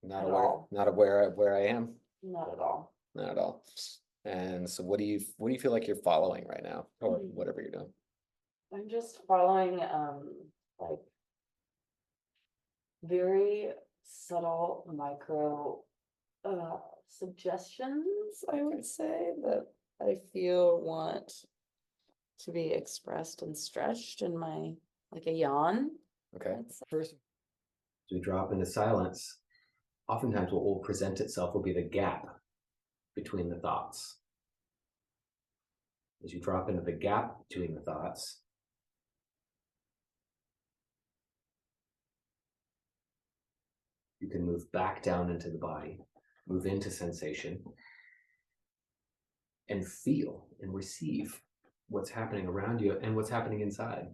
Not at aware, all. not aware of where I am, Not at all. not at all. And so what do you feel like you're following right now, or whatever you're doing? I'm just following like very subtle micro suggestions, I would say, that I feel want to be expressed and stretched in my, like a yawn. Okay. I'd say. First, as we drop into silence, oftentimes what will present itself will be the gap between the thoughts. As you drop into the gap between the thoughts, you can move back down into the body, move into sensation, and feel and receive what's happening around you and what's happening inside.